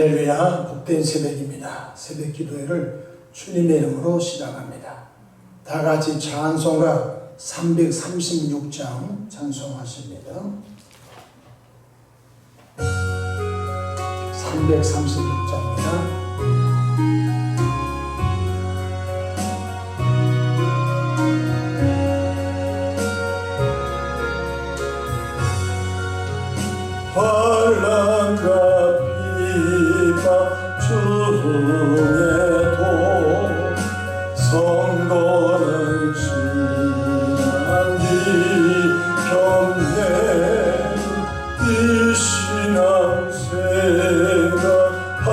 할렐루야, 복된 새벽입니다. 새벽 기도회를 주님의 이름으로 시작합니다. 다 같이 찬송가 336장 찬송하십니다. 336장입니다. 환란과 비방 중에도 성도는 신앙이 견내 이 신앙 생각할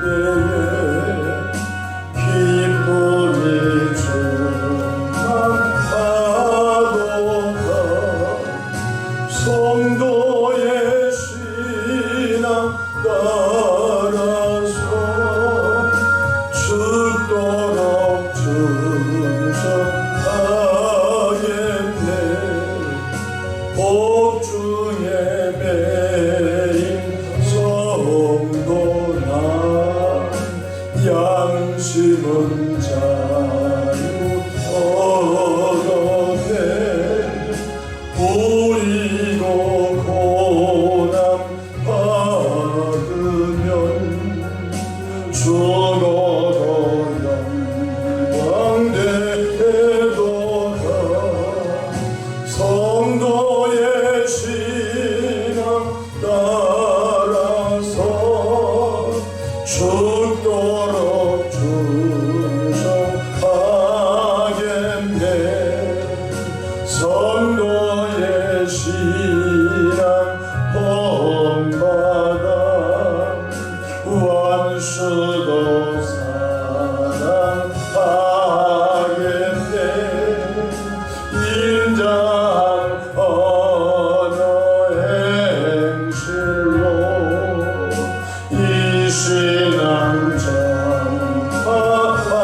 때에 기쁨이 충만하도다. 성도의 신앙 따라서 죽도록 충성하겠네. 복중에 매인 성도나 양심은 자유 얻었네. 우리도 고난 받으면 죽어도 영광 되도다. 성도의 신앙 따라서 죽도록 충성하겠네. 성도의 신앙 본받아 원수도 사랑하겠네. 인자한 언어 행실로 이 신앙 전파하리라.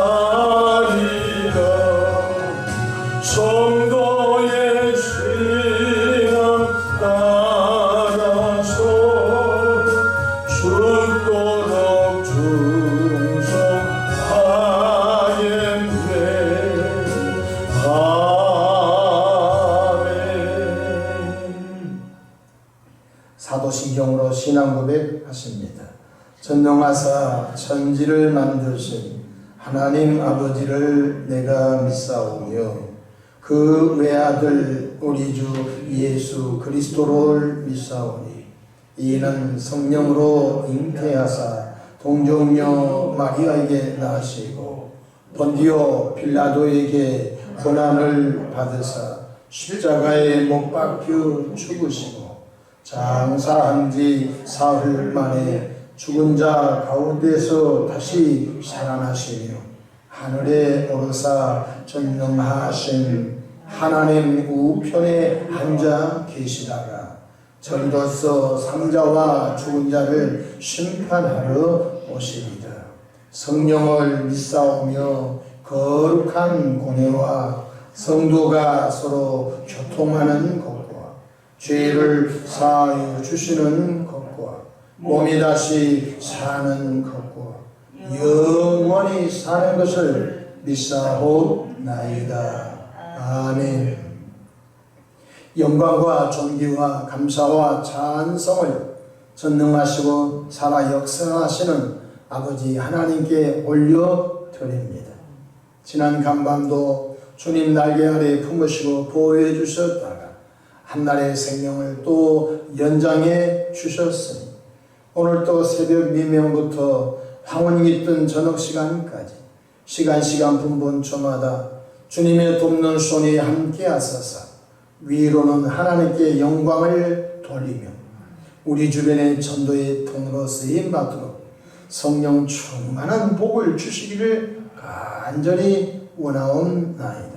성도의 신앙 따라서 죽도록 충성하겠네. 아멘. 사도신경으로 신앙 고백하십니다. 전능하사 천지를 만드신 하나님 아버지를 내가 믿사오며 그 외아들 우리 주 예수 그리스도를 믿사오니 이는 성령으로 잉태하사 동정녀 마리아에게 나시고 본디오 빌라도에게 고난을 받으사 십자가에 못 박혀 죽으시고 장사한 지 사흘 만에 죽은 자 가운데서 다시 살아나시며 하늘에 오르사 전능하신 하나님 우편에 앉아 계시다가 저리로서 삼자와 죽은 자를 심판하러 오시리다. 성령을 믿사오며 거룩한 공예와 성도가 서로 교통하는 것과 죄를 사하여 주시는 것과 몸이 다시 사는 것과 영원히 사는 것을 믿사옵나이다. 아멘. 영광과 존귀와 감사와 찬송을 전능하시고 살아 역사하시는 아버지 하나님께 올려드립니다. 지난 간밤도 주님 날개 아래 품으시고 보호해 주셨다가 한날의 생명을 또 연장해 주셨으니 오늘 또 새벽 미명부터 황혼이 뜬 저녁 시간까지 시간 분분초마다 주님의 돕는 손이 함께 하소서. 위로는 하나님께 영광을 돌리며 우리 주변의 전도의 통로 쓰임받도록 성령 충만한 복을 주시기를 간절히 원하옵나이다.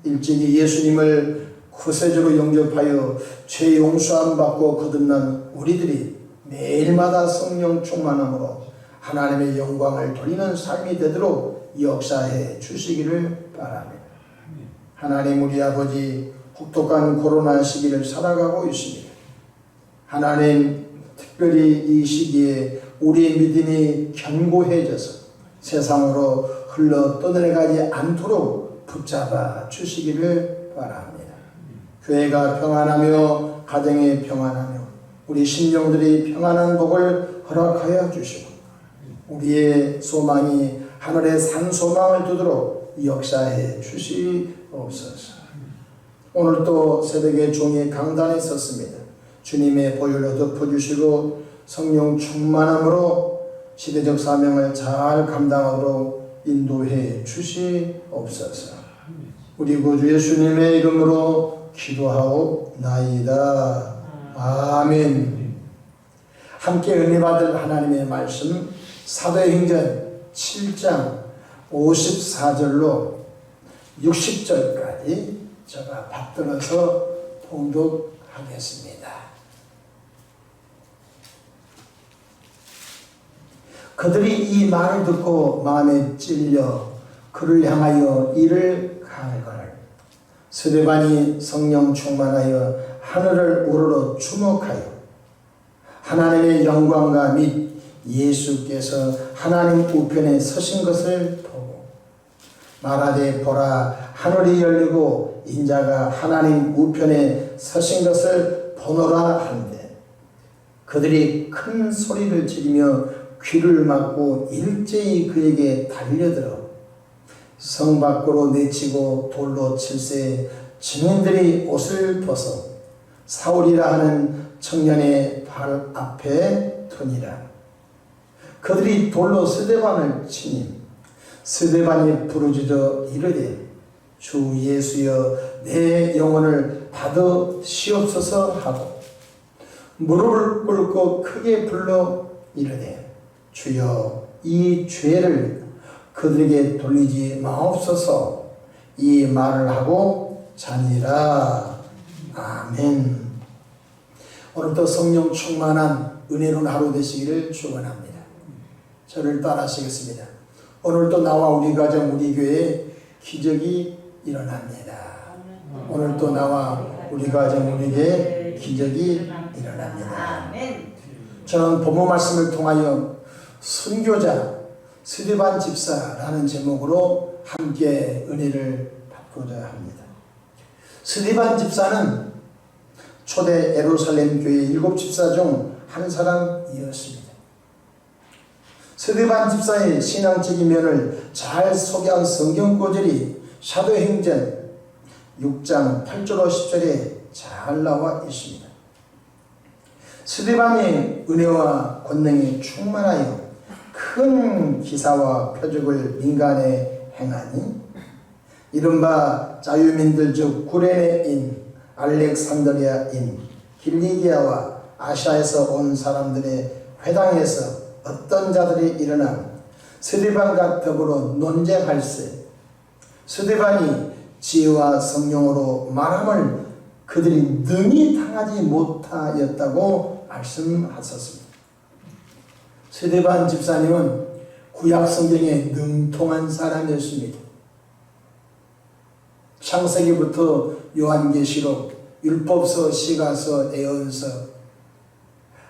일찍이 예수님을 구세주로 영접하여 죄 용서함 받고 거듭난 우리들이 매일마다 성령 충만함으로 하나님의 영광을 돌리는 삶이 되도록 역사해 주시기를 바랍니다. 하나님 우리 아버지 혹독한 코로나 시기를 살아가고 있습니다. 하나님 특별히 이 시기에 우리의 믿음이 견고해져서 세상으로 흘러 떠내려가지 않도록 붙잡아 주시기를 바랍니다. 교회가 평안하며 가정이 평안하며 우리 심령들이 평안한 복을 허락하여 주시고 우리의 소망이 하늘의 산 소망을 두도록 역사해 주시옵소서. 오늘 또 새벽에 종이 강단에 섰습니다. 주님의 보혈로 덮어주시고 성령 충만함으로 시대적 사명을 잘 감당하도록 인도해 주시옵소서. 우리 구주 예수님의 이름으로 기도하옵나이다. 아멘. 함께 은혜 받을 하나님의 말씀 사도행전 7장 54절로 60절까지 제가 받들어서 봉독하겠습니다. 그들이 이 말을 듣고 마음에 찔려 그를 향하여 이를 가하거늘 스데반이 성령 충만하여 하늘을 우러러 주목하여 하나님의 영광과 및 예수께서 하나님 우편에 서신 것을 보고 말하되 보라 하늘이 열리고 인자가 하나님 우편에 서신 것을 보노라 한데 그들이 큰 소리를 지르며 귀를 막고 일제히 그에게 달려들어 성 밖으로 내치고 돌로 칠세 증인들이 옷을 벗어 사울이라 하는 청년의 발 앞에 두니라. 그들이 돌로 스데반을 치니 스데반이 부르짖어 이르되 주 예수여 내 영혼을 받으시옵소서 하고 무릎을 꿇고 크게 불러 이르되 주여 이 죄를 그들에게 돌리지 마옵소서. 이 말을 하고 자니라. 아멘. 오늘도 성령 충만한 은혜로운 하루 되시기를 축원합니다. 저를 따라하시겠습니다. 오늘도 나와 우리 가정 우리 교회에 기적이 일어납니다. 오늘도 나와 우리 가정 우리 교회에 기적이 일어납니다. 저는 본문 말씀을 통하여 순교자 스데반 집사라는 제목으로 함께 은혜를 받고자 합니다. 스데반 집사는 초대 예루살렘 교회 7집사 중 한 사람이었습니다. 스데반 집사의 신앙적인 면을 잘 소개한 성경 구절이 사도행전 6장 8절로 10절에 잘 나와 있습니다. 스데반의 은혜와 권능이 충만하여 큰 기사와 표적을 민간에 행하니 이른바 자유민들 중 구레네인, 알렉산드리아인, 길리기아와 아시아에서 온 사람들의 회당에서 어떤 자들이 일어나 스데반과 더불어 논쟁할세 스데반이 지혜와 성령으로 말함을 그들이 능히 당하지 못하였다고 말씀하셨습니다. 스데반 집사님은 구약 성경에 능통한 사람이었습니다. 창세기부터 요한계시록, 율법서, 시가서, 예언서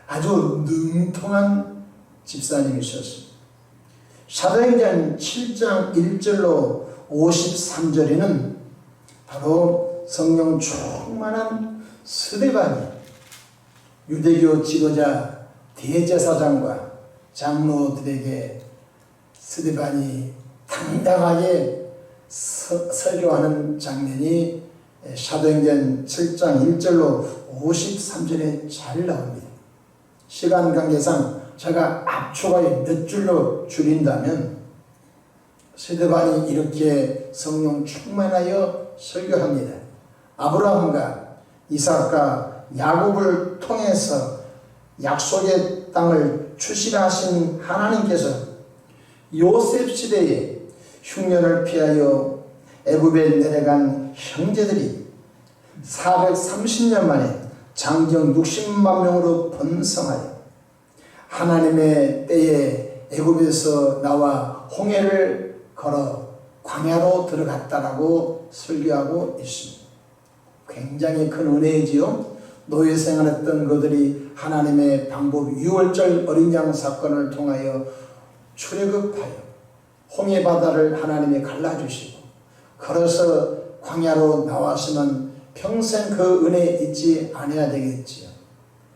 아주 능통한 집사님이셨습니다. 사도행전 7장 1절로 53절에는 바로 성령 충만한 스데반이 유대교 지도자 대제사장과 장로들에게 스데반이 당당하게 설교하는 장면이 사도행전 7장 1절로 53절에 잘 나옵니다. 시간 관계상 제가 압축하여 몇 줄로 줄인다면 스데반이 이렇게 성령 충만하여 설교합니다. 아브라함과 이삭과 야곱을 통해서 약속의 땅을 추실하신 하나님께서 요셉 시대에 흉년을 피하여 애굽에 내려간 형제들이 430년 만에 장정 60만 명으로 번성하여 하나님의 때에 애굽에서 나와 홍해를 걸어 광야로 들어갔다라고 설교하고 있습니다. 굉장히 큰 은혜이지요. 노예 생활했던 그들이 하나님의 방법, 유월절 어린 양 사건을 통하여 출애굽하여 홍해 바다를 하나님이 갈라주시고 걸어서 광야로 나왔으면 평생 그 은혜 잊지 않아야 되겠지요.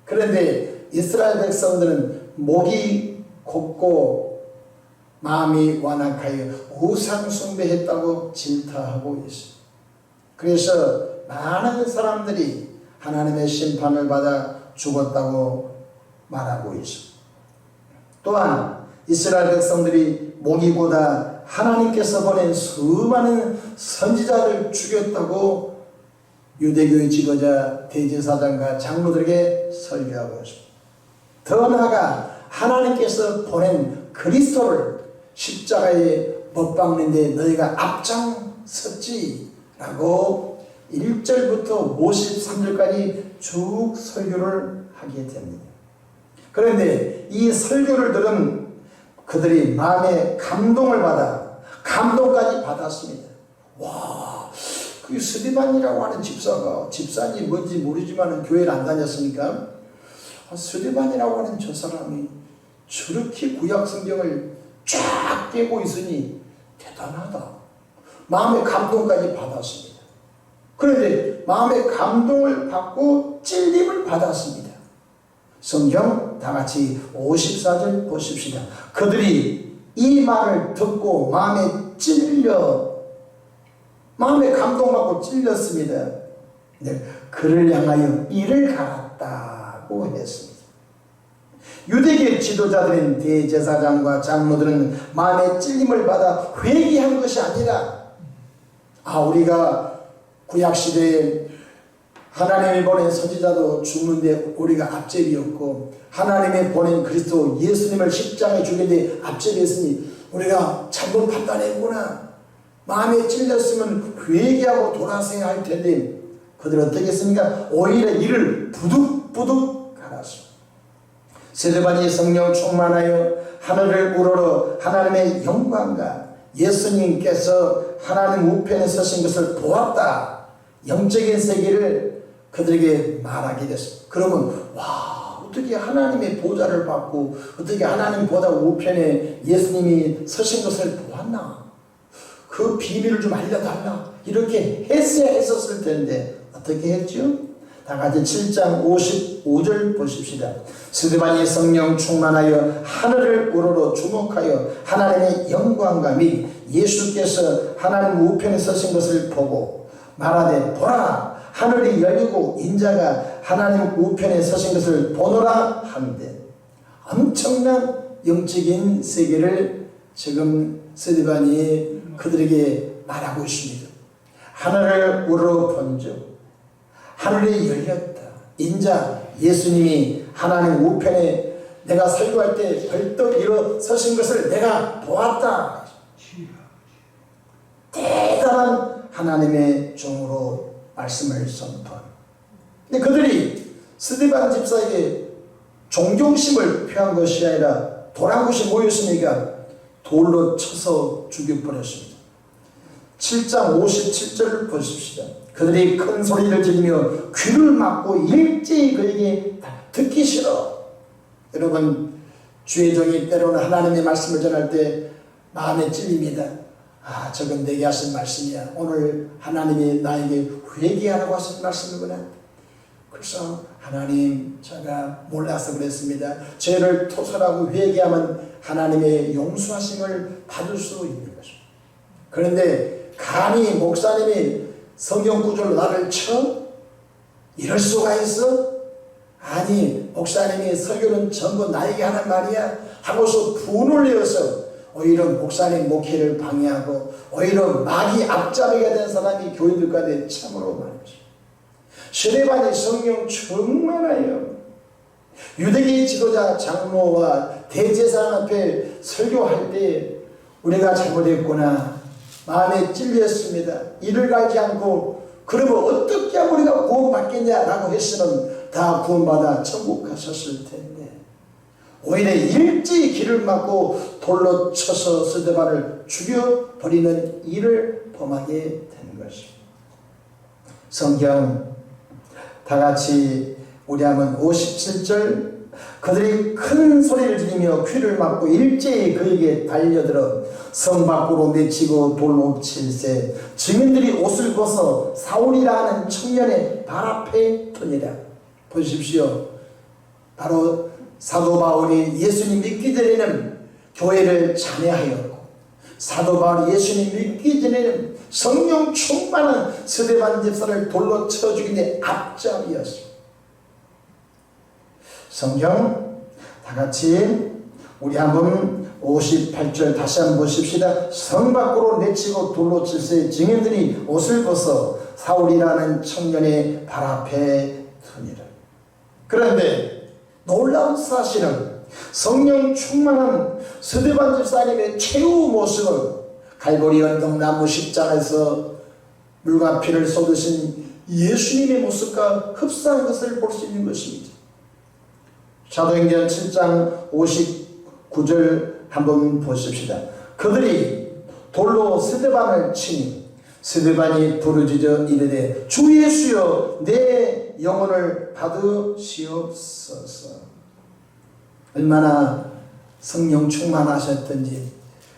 그런데 이스라엘 백성들은 목이 곱고 마음이 완악하여 우상 숭배했다고 질타하고 있습니다. 그래서 많은 사람들이 하나님의 심판을 받아 죽었다고 말하고 있습니다. 또한 이스라엘 백성들이 목이 고다 하나님께서 보낸 수많은 선지자를 죽였다고 유대교의 지도자 대제사장과 장로들에게 설교하고 있습니다. 더 나아가 하나님께서 보낸 그리스도를 십자가에 못 박는데 너희가 앞장섰지 라고 1절부터 53절까지 쭉 설교를 하게 됩니다. 그런데 이 설교를 들은 그들이 마음에 감동을 받아 감동까지 받았습니다. 와, 그 스데반이라고 하는 집사인지 뭔지 모르지만 교회를 안 다녔으니까 스데반이라고 하는 저 사람이 저렇게 구약 성경을 쫙 깨고 있으니 대단하다. 마음의 감동까지 받았습니다. 그런데 마음의 감동을 받고 찔림을 받았습니다. 성경 다 같이 54절 보십시다. 그들이 이 말을 듣고 마음에 감동받고 찔렸습니다. 네, 그를 향하여 이를 갈았다고 했습니다. 유대계 지도자들인 대제사장과 장로들은 마음의 찔림을 받아 회개한 것이 아니라 우리가 구약시대에 하나님이 보낸 선지자도 죽는데 우리가 앞제비였고 하나님이 보낸 그리스도 예수님을 십자가에 죽였는데 앞제비했으니 우리가 잘못 판단했구나. 마음에 찔렸으면 회개하고 돌아서야 할 텐데 그들은 어떻게 했습니까? 오히려 이를 부득부득 갈았습니다. 스데반이 성령 충만하여 하늘을 우러러 하나님의 영광과 예수님께서 하나님 우편에 서신 것을 보았다. 영적인 세계를 그들에게 말하게 됐습니다. 그러면 어떻게 하나님의 보좌를 받고 어떻게 하나님 보다 우편에 예수님이 서신 것을 보았나? 그 비밀을 좀 알려달라. 이렇게 했어야 했었을 텐데 어떻게 했죠? 다 같이 7장 55절 보십시다. 스데반이 성령 충만하여 하늘을 우러러 주목하여 하나님의 영광과 및 예수께서 하나님 우편에 서신 것을 보고 말하되 보라 하늘이 열리고 인자가 하나님 우편에 서신 것을 보노라 하는데 엄청난 영적인 세계를 지금 스데반이 그들에게 말하고 있습니다. 하늘을 우러러 본즉 하늘이 열렸다. 인자 예수님이 하나님 우편에 내가 설교할 때 벌떡 일어서신 것을 내가 보았다. 대단한 하나님의 종으로 말씀을 선포합니다. 근데 그들이 스데반 집사에게 존경심을 표한 것이 아니라 도랑굿이 모였으니까 돌로 쳐서 죽여버렸습니다. 7장 57절을 보십시다. 그들이 큰 소리를 지르며 귀를 막고 일제히 그에게 듣기 싫어. 여러분 주의 종이 때로는 하나님의 말씀을 전할 때 마음에 찔립니다. 저건 내게 하신 말씀이야. 오늘 하나님이 나에게 회개하라고 하신 말씀이구나. 그래서 하나님 제가 몰라서 그랬습니다. 죄를 토설하고 회개하면 하나님의 용서하심을 받을 수 있는 것입니다. 그런데 감히 목사님이 성경 구절로 나를 쳐? 이럴 수가 있어? 아니 목사님이 설교는 전부 나에게 하는 말이야 하고서 분을 내어서 오히려 목사님 목회를 방해하고 오히려 마귀 앞잡이가 된 사람이 교인들 가운데 참으로 많죠. 스데반이 성령 충만하여 유대계 지도자 장로와 대제사장 앞에 설교할 때 우리가 잘못했구나. 마음에 찔렸습니다. 이를 갈지 않고 그러면 어떻게 하면 우리가 구원받겠냐라고 했으면 다 구원받아 천국 가셨을 텐데 오히려 일찍 길을 막고 돌로 쳐서 스데반을 죽여버리는 일을 범하게 된 것입니다. 성경 다 같이 우리 한번 57절 그들이 큰 소리를 지르며 귀를 막고 일제히 그에게 달려들어 성 밖으로 내치고 돌로 칠세 증인들이 옷을 벗어 사울이라 하는 청년의 발 앞에 두니라. 보십시오. 바로 사도 바울이 예수님 믿기 전에는 교회를 찬양하였고 사도 바울이 예수님 믿기 전에는 성령 충만한 스데반 집사를 돌로 쳐 죽이는 앞장이었습니다. 성경 다같이 우리 한번 58절 다시 한번 보십시다. 성 밖으로 내치고 돌로 칠세 증인들이 옷을 벗어 사울이라는 청년의 발 앞에 두니라. 그런데 놀라운 사실은 성령 충만한 스데반 집사님의 최후 모습은 갈보리 언덕 나무 십자가에서 물과 피를 쏟으신 예수님의 모습과 흡사한 것을 볼 수 있는 것입니다. 사도행전 7장 59절 한번 보십시다. 그들이 돌로 스데반을 치니 스데반이 부르짖어 이르되 주 예수여 내 영혼을 받으시옵소서. 얼마나 성령 충만하셨던지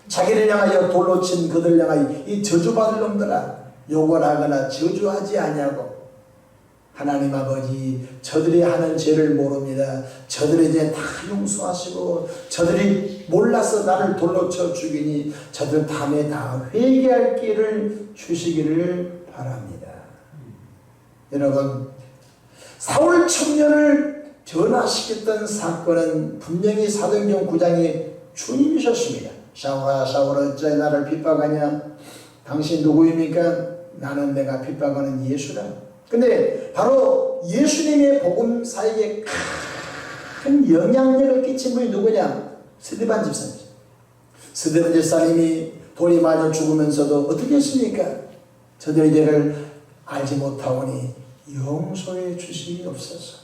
자기를 향하여 돌로 친 그들 향하여 이 저주받을 놈들아 욕을 하거나 저주하지 아니하고 하나님 아버지 저들이 하는 죄를 모릅니다. 저들의 죄 다 용서하시고 저들이 몰라서 나를 돌로 쳐 죽이니 저들 다음에 다 회개할 기회를 주시기를 바랍니다. 여러분 사울 청년을 변화시켰던 사건은 분명히 사도행전 9장의 주님이셨습니다. 사울아 사울아 어찌 나를 핍박하냐 당신 누구입니까? 나는 내가 핍박하는 예수다. 근데 바로 예수님의 복음사에게 큰 영향력을 끼친 분이 누구냐? 스데반 집사님. 스데반 집사님이 돌이 맞아 죽으면서도 어떻게 했습니까? 저들의 죄를 알지 못하오니 용서해 주시옵소서.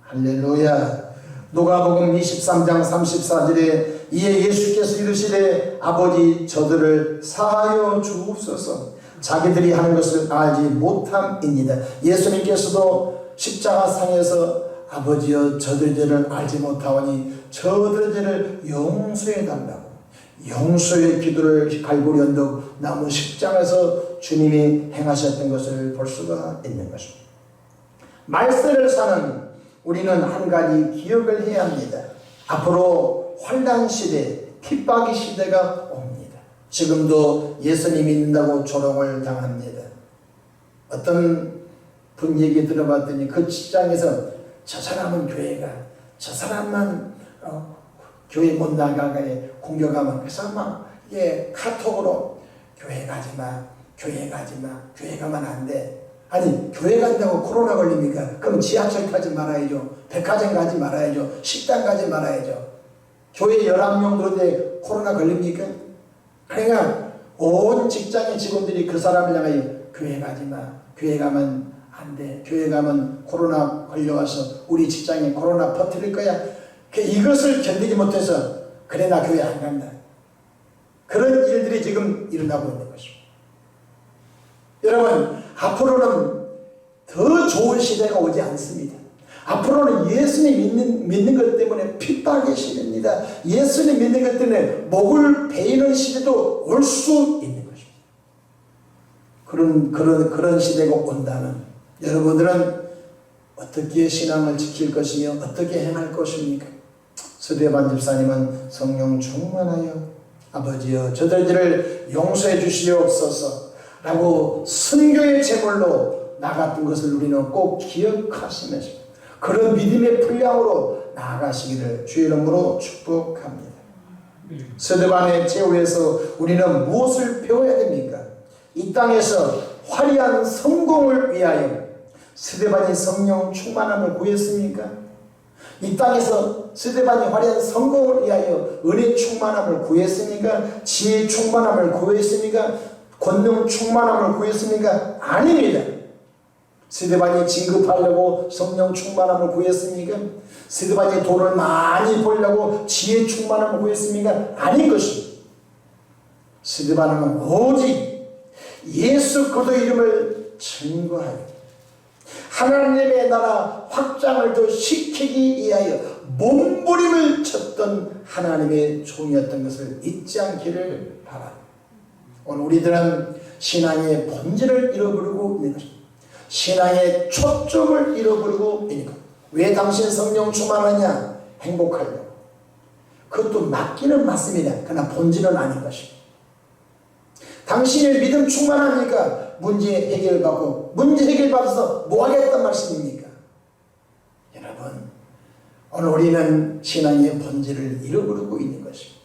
할렐루야. 누가복음 23장 34절에 이에 예수께서 이르시되 아버지 저들을 사하여 주옵소서 자기들이 하는 것을 알지 못함이니이다. 예수님께서도 십자가상에서 아버지여 저들의 죄를 알지 못하오니 저들의 죄를 용서해 달라고 용서의 기도를 갈보리 언덕 나무 십자가에서 주님이 행하셨던 것을 볼 수가 있는 것입니다. 말세를 사는 우리는 한 가지 기억을 해야 합니다. 앞으로 환난 시대, 핍박의 시대가 옵니다. 지금도 예수님 믿는다고 조롱을 당합니다. 어떤 분 얘기 들어봤더니 그 직장에서 저 사람은 교회가, 저 사람만 교회 못 나가게 공격하면 그래서 막 카톡으로 교회 가지마, 교회 가지마, 교회 가면 안 돼. 아니 교회 간다고 코로나 걸립니까? 그럼 지하철 타지 말아야죠. 백화점 가지 말아야죠. 식당 가지 말아야죠. 교회 11명 들었는데 코로나 걸립니까? 그러니까 온 직장의 직원들이 그 사람을 향하여 교회 가지마. 교회 가면 안 돼. 교회 가면 코로나 걸려와서 우리 직장에 코로나 퍼뜨릴 거야. 이것을 견디지 못해서 그래 나 교회 안 간다. 그런 일들이 지금 일어나고 있는 것입니다. 여러분 앞으로는 더 좋은 시대가 오지 않습니다. 앞으로는 예수님 믿는 것 때문에 핍박의 시대입니다. 예수님 믿는 것 때문에 목을 베이는 시대도 올 수 있는 것입니다. 그런 시대가 온다면 여러분들은 어떻게 신앙을 지킬 것이며 어떻게 행할 것입니까? 스데반 집사님은 성령 충만하여 아버지여 저들의 죄를 용서해 주시옵소서 라고 순교의 제물로 나갔던 것을 우리는 꼭 기억하시면서 그런 믿음의 분량으로 나아가시기를 주의 이름으로 축복합니다. 스데반의 제후에서 우리는 무엇을 배워야 됩니까? 이 땅에서 화려한 성공을 위하여 스데반이 성령 충만함을 구했습니까? 이 땅에서 스데반이 화려한 성공을 위하여 은혜 충만함을 구했습니까? 지혜 충만함을 구했습니까? 권능 충만함을 구했습니까? 아닙니다. 스데반이 진급하려고 성령 충만함을 구했습니까? 스데반이 돈을 많이 벌려고 지혜 충만함을 구했습니까? 아닌 것입니다. 스데반은 오직 예수 그리스도 이름을 증거하여 하나님의 나라 확장을 더 시키기 위하여 몸부림을 쳤던 하나님의 종이었던 것을 잊지 않기를 바랍니다. 오늘 우리들은 신앙의 본질을 잃어버리고 있는 것입니다. 신앙의 초점을 잃어버리고 있는 것. 왜 당신 성령 충만하냐? 행복하려고. 그것도 맞기는 맞습니다. 그러나 본질은 아닌 것입니다. 당신의 믿음 충만하니까 문제 해결받고, 문제 해결받아서 뭐 하겠단 말씀입니까? 여러분, 오늘 우리는 신앙의 본질을 잃어버리고 있는 것입니다.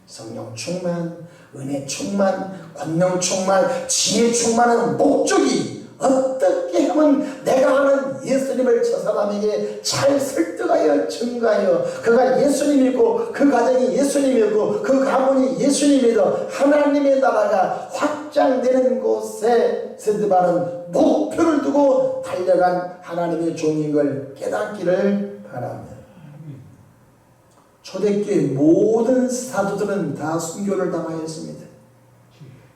성령 충만, 은혜 충만, 권능 충만, 지혜 충만한 목적이 어떻게 하면 내가 아는 예수님을 저 사람에게 잘 설득하여 증가하여 그가 예수님이고 그 가정이 예수님이고 그 가문이 예수님이고 하나님의 나라가 확장되는 곳에 세드바는 목표를 두고 달려간 하나님의 종인 걸 깨닫기를 바랍니다. 초대교회 모든 사도들은 다 순교를 당하였습니다.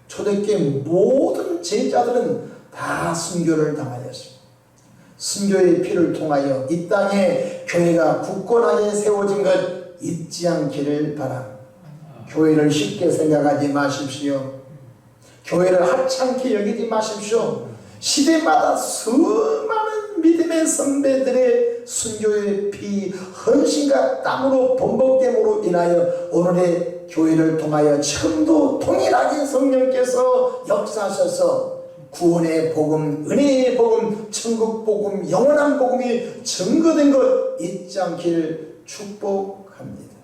초대교회 모든 제자들은 다 순교를 당하였습니다. 순교의 피를 통하여 이 땅에 교회가 굳건하게 세워진 것 잊지 않기를 바랍니다. 교회를 쉽게 생각하지 마십시오. 교회를 하찮게 여기지 마십시오. 시대마다 수많은 믿음의 선배들의 순교의 피, 헌신과 땀으로 번복됨으로 인하여 오늘의 교회를 통하여 지금도 동일하게 성령께서 역사하셔서 구원의 복음, 은혜의 복음, 천국 복음, 영원한 복음이 증거된 것 잊지 않기를 축복합니다.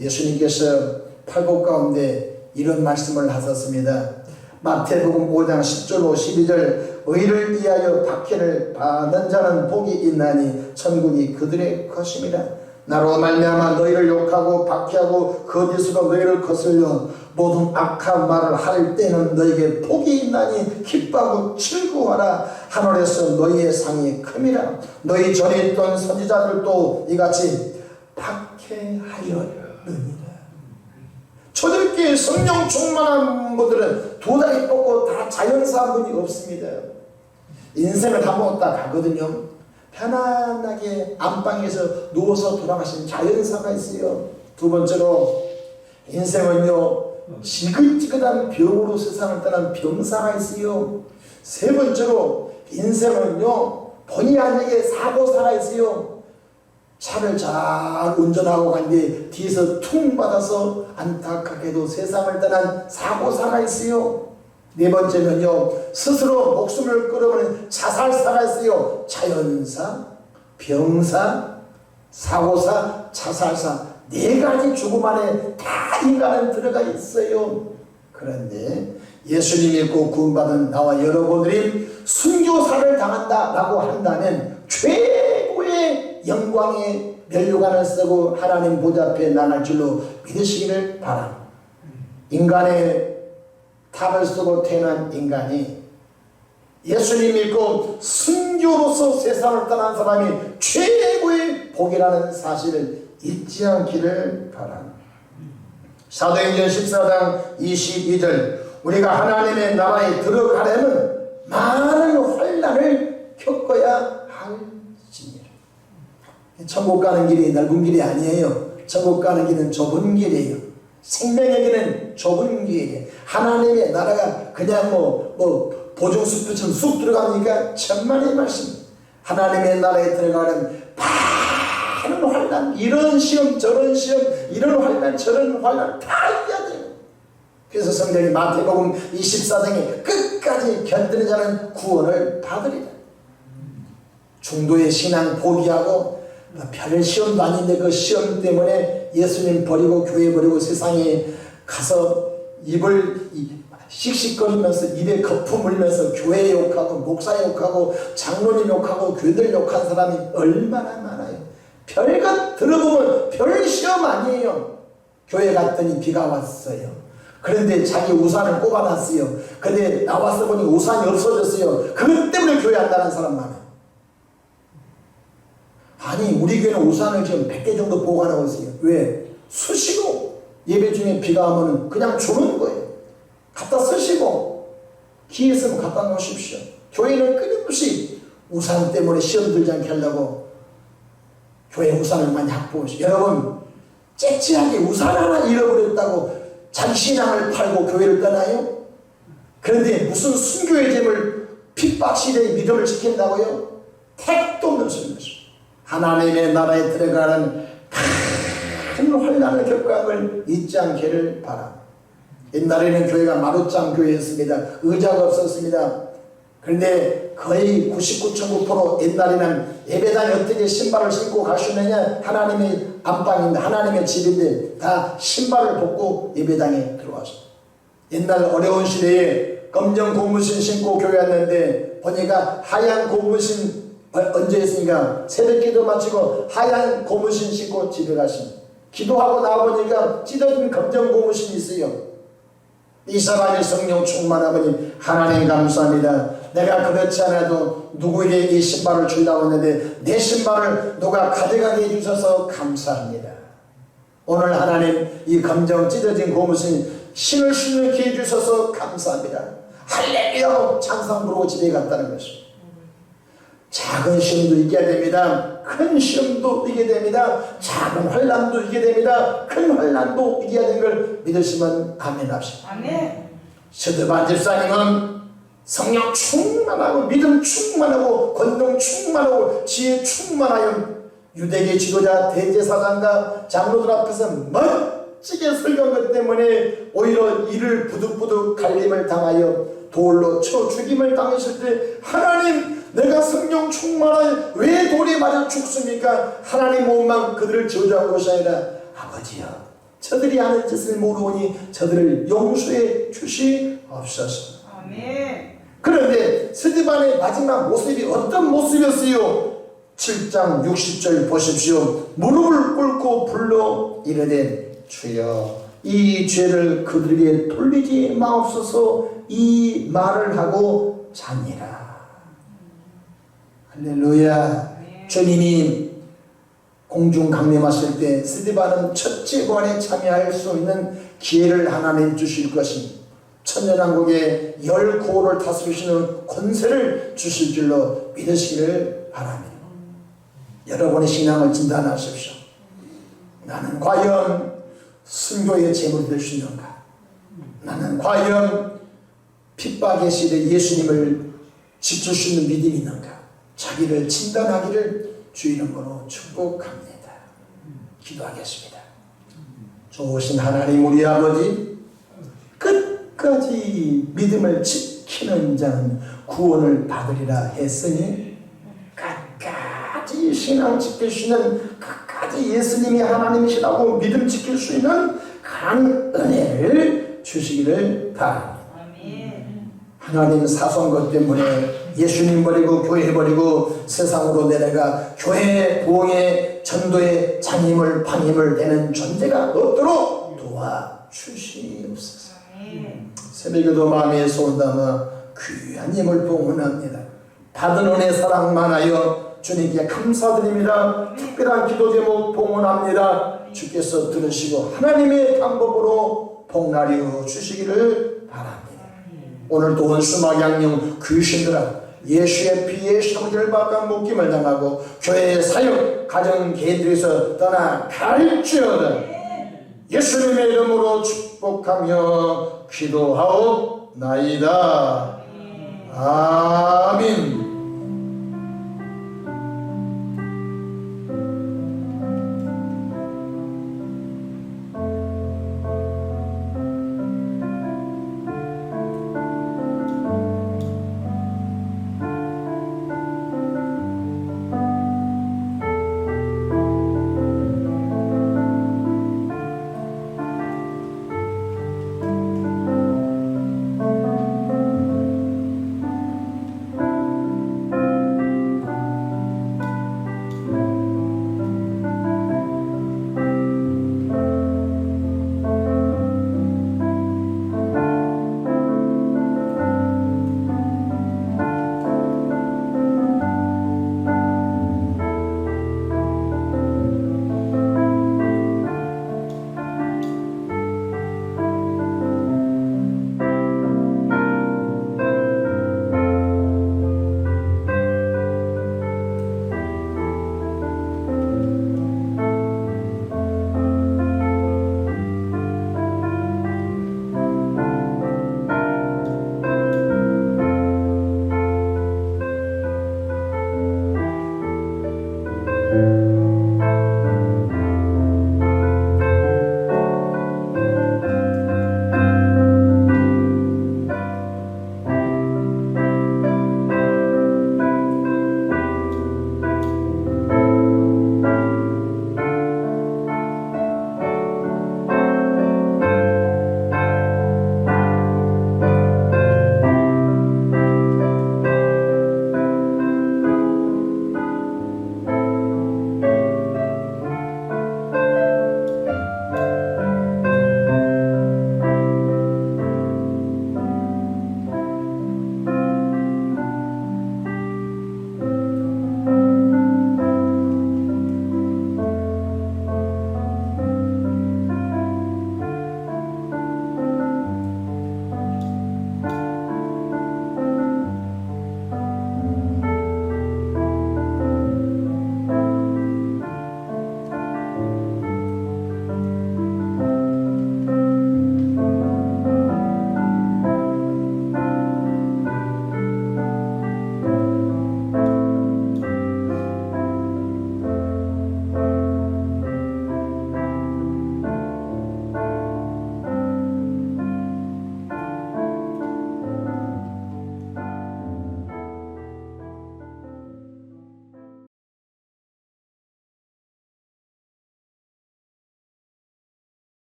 예수님께서 팔복 가운데 이런 말씀을 하셨습니다. 마태복음 5장 10절 12절 의를 위하여 박해를 받는 자는 복이 있나니 천국이 그들의 것임이라. 나로 말미암아 너희를 욕하고 박해하고 거짓으로 너희를 거슬려 모든 악한 말을 할 때는 너희에게 복이 있나니 기뻐하고 즐거워하라. 하늘에서 너희의 상이 큼이라. 너희 전에 있던 선지자들도 이같이 박해하였느니라. 초대교회 성령 충만한 분들은 두 다리 뻗고 다 자연사 분이 없습니다. 인생을 한번 딱 가거든요. 편안하게 안방에서 누워서 돌아가신 자연사가 있어요. 두 번째로 인생은요 지긋지긋한 병으로 세상을 떠난 병사가 있어요. 세 번째로 인생은요 본의 아니게 사고사가 있어요. 차를 잘 운전하고 간 뒤에 뒤에서 퉁 받아서 안타깝게도 세상을 떠난 사고사가 있어요. 네 번째는요 스스로 목숨을 끊어버리는 자살사가 있어요. 자연사, 병사, 사고사, 자살사 네 가지 죽음 안에 다 인간은 들어가 있어요. 그런데 예수님 믿고 구원받은 나와 여러분들이 순교사를 당한다라고 한다면 최고의 영광의 면류관을 쓰고 하나님 보좌 앞에 나갈 줄로 믿으시기를 바랍니다. 인간의 탑을 쓰고 태어난 인간이 예수님 믿고 순교로서 세상을 떠난 사람이 최고의 복이라는 사실을 잊지 않기를 바랍니다. 사도행전 14장 22절 우리가 하나님의 나라에 들어가려면 많은 환난을 겪어야 할지니라. 천국 가는 길이 넓은 길이 아니에요. 천국 가는 길은 좁은 길이에요. 생명의 길은 좁은 길이에요. 하나님의 나라가 그냥 보증수표처럼 쑥 들어가니까 천만의 말씀. 하나님의 나라에 들어가는 많은 환난, 이런 시험 저런 시험, 이런 환난 저런 환난 다 이겨야 돼요. 그래서 성경이 마태복음 24장에 끝까지 견디는 자는 구원을 받으리라. 중도의 신앙 포기하고 별 시험도 아닌데 그 시험 때문에 예수님 버리고 교회 버리고 세상에 가서 입을 씩씩거리면서 입에 거품 물면서 교회 욕하고 목사 욕하고 장로님 욕하고 교회들 욕한 사람이 얼마나 많아요. 별것 들어보면 별 시험 아니에요. 교회 갔더니 비가 왔어요. 그런데 자기 우산을 꼽아놨어요. 근데 나와서 보니 우산이 없어졌어요. 그것 때문에 교회 안 가는 사람 많아요. 아니 우리 교회는 우산을 지금 100개 정도 보관하고 있어요. 왜? 수시로 예배 중에 비가 오면 그냥 주는 거예요. 갖다 쓰시고 기회 있으면 갖다 놓으십시오. 교회는 끊임없이 우산 때문에 시험 들지 않게 하려고 교회 우산을 많이 확보하시고, 여러분 째째하게 우산 하나 잃어버렸다고 자기 신앙을 팔고 교회를 떠나요? 그런데 무슨 순교의 짐을 핍박시대의 믿음을 지킨다고요? 택도 없는 소리입니다. 하나님의 나라에 들어가는 큰 환난을 겪어감을 잊지 않기를 바랍니다. 옛날에는 교회가 마루짱 교회였습니다. 의자가 없었습니다. 그런데 거의 99.9% 옛날에는 예배당에 어떻게 신발을 신고 가시느냐, 하나님의 안방인데 하나님의 집인데 다 신발을 벗고 예배당에 들어와서, 옛날 어려운 시대에 검정 고무신 신고 교회 왔는데 보니까 하얀 고무신 얹어있으니까 새벽기도 마치고 하얀 고무신 신고 집에 가신, 기도하고 나와보니까 찢어진 검정 고무신이 있어요. 이 사람이 성령 충만하더니 하나님 감사합니다. 내가 그렇지 않아도 누구에게 이 신발을 주려고 했는데 내 신발을 누가 가져가게 해주셔서 감사합니다. 오늘 하나님 이 검정 찢어진 고무신 신을 신게 해주셔서 감사합니다. 할렐루야 찬송 부르고 집에 갔다는 것입니다. 작은 시험도 이겨야 됩니다. 큰 시험도 이겨야 됩니다. 작은 환난도 이겨야 됩니다. 큰 환난도 이겨야 되는 걸 믿으시면 아멘 합시다. 아멘. 서두반 집사님은 성령 충만하고 믿음 충만하고 권능 충만하고 지혜 충만하여 유대계 지도자 대제사장과 장로들 앞에서 멋지게 설교한 것 때문에 오히려 이를 부득부득 갈림을 당하여 돌로 쳐 죽임을 당했을 때, 하나님 내가 성령 충만하여 왜 돌에 맞아 죽습니까? 하나님 몸만 그들을 저주한 것이 아니라 아버지여 저들이 하는 짓을 모르오니 저들을 용서해 주시옵소서. 아멘. 그런데 스데반의 마지막 모습이 어떤 모습이었어요? 7장 60절 보십시오. 무릎을 꿇고 불러 이르되 주여 이 죄를 그들에게 돌리지 마옵소서 이 말을 하고 자니라. 할렐루야. 주님이 공중 강림하실 때 스데반은 첫째 부활에 참여할 수 있는 기회를 하나님 주실 것입니다. 천년왕국의 10고을을 다스리시는 권세를 주실 줄로 믿으시기를 바랍니다. 여러분의 신앙을 진단하십시오. 나는 과연 순교의 제물이 될 수 있는가? 나는 과연 핍박의 시대 예수님을 지킬 수 있는 믿음이 있는가? 자기를 진단하기를 주 이름으로 축복합니다. 기도하겠습니다. 좋으신 하나님 우리 아버지, 끝까지 믿음을 지키는 자는 구원을 받으리라 했으니 끝까지 신앙 지킬 수 있는, 끝까지 예수님이 하나님이시라고 믿음 지킬 수 있는 그런 은혜를 주시기를 바랍니다. 하나님 사소한 것 때문에 예수님 버리고 교회 버리고 세상으로 내려가 교회 부흥의 전도의 장님을 방임을 되는 존재가 없도록 도와주시옵소서. 새벽에도 마음에 손 담아 귀한 힘을 봉헌합니다. 받은 은혜 사랑 많아요 주님께 감사드립니다. 특별한 기도 제목 봉헌합니다. 주께서 들으시고 하나님의 방법으로 복나리어 주시기를 바랍니다. 오늘도 원수막 양령 귀신들아 예수의 피에 상절 받아 묶임을 당하고 교회의 사역 가정 개인들에서 떠나 갈지어다. 예수님의 이름으로 축복하며 기도하옵나이다. 아멘.